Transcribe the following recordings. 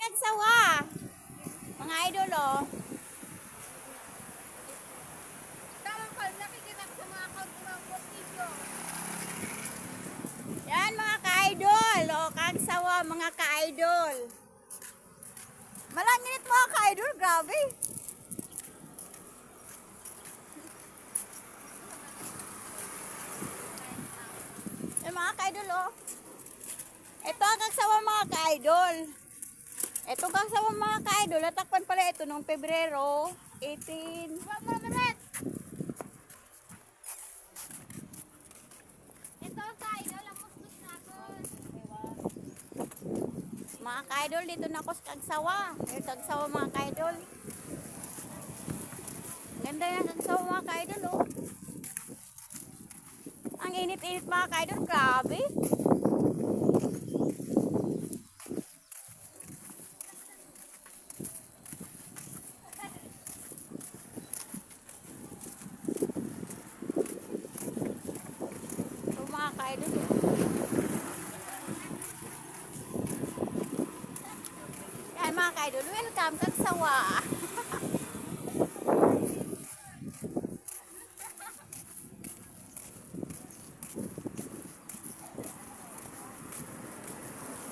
kagsawa. Mga idol, oh. Tawang call, nakikita ko sa mga account ko mga postisyo. Yan mga ka-idol, oh, kagsawa mga ka-idol. Malangit mga ka-idol, grabe. Yan mga ka-idol, oh. Ito ang kagsawa mga ka-idol. Ito kagsawa mga ka-idol, natakpan pala ito noong Pebrero 18. Huwag mo naman! Ito sa idol, ang mustos natin. Mga ka-idol, dito na ako sa kagsawa. Yung kagsawa mga ka-idol. Ganda yung kagsawa mga ka-idol, oh. Ang init-init mga ka-idol, grabe. Ito mga ka-idol, oh. Yan mga ka-idol, welcome kagsawa.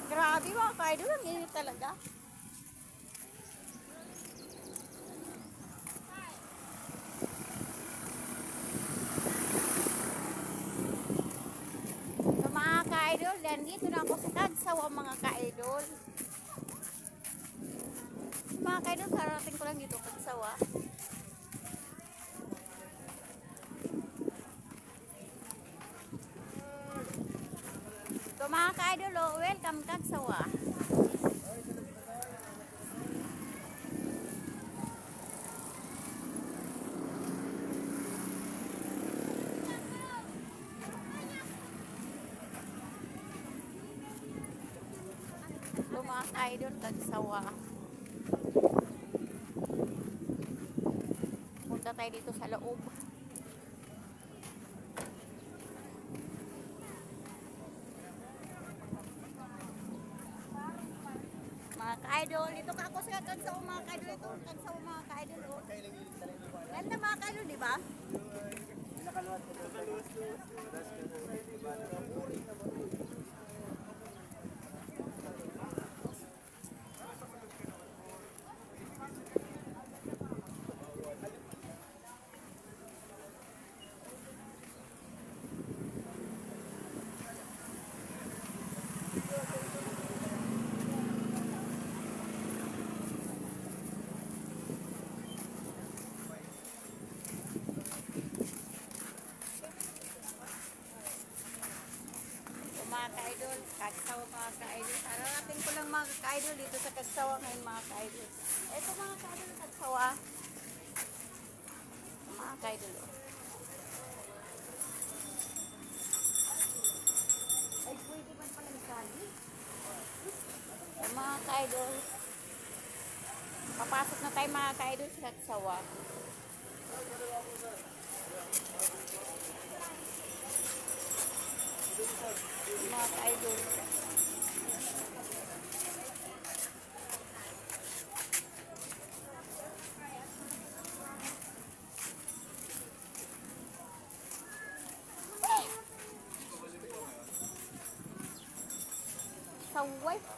Grabe mga ka-idol, ang init talaga. So mga ka-idol, dito na ako sa kagsawa mga ka-idol. Mga ka-idol, karating ko lang dito kagsawa. So mga ka-idol, oh, welcome kagsawa. So mga ka-idol, kagsawa. Punta tayo dito sa loob. Mga ka-idol, dito ka ako sa kagsawa mga ka-idol. Ito, kagsawa mga ka-idol, oh. Ganda mga ka-idol, di ba? Mga ka-idol, kagsawa mga ka-idol. Ararating ko lang mga ka-idol dito sa kagsawa ngayon mga ka-idol. Ito mga ka-idol, kagsawa. Mga ka-idol, oh. Ay, pwede man pala isali. Mga ka-idol, papasok na tayo mga ka-idol sa kagsawa. Mga ka-idol. Saway.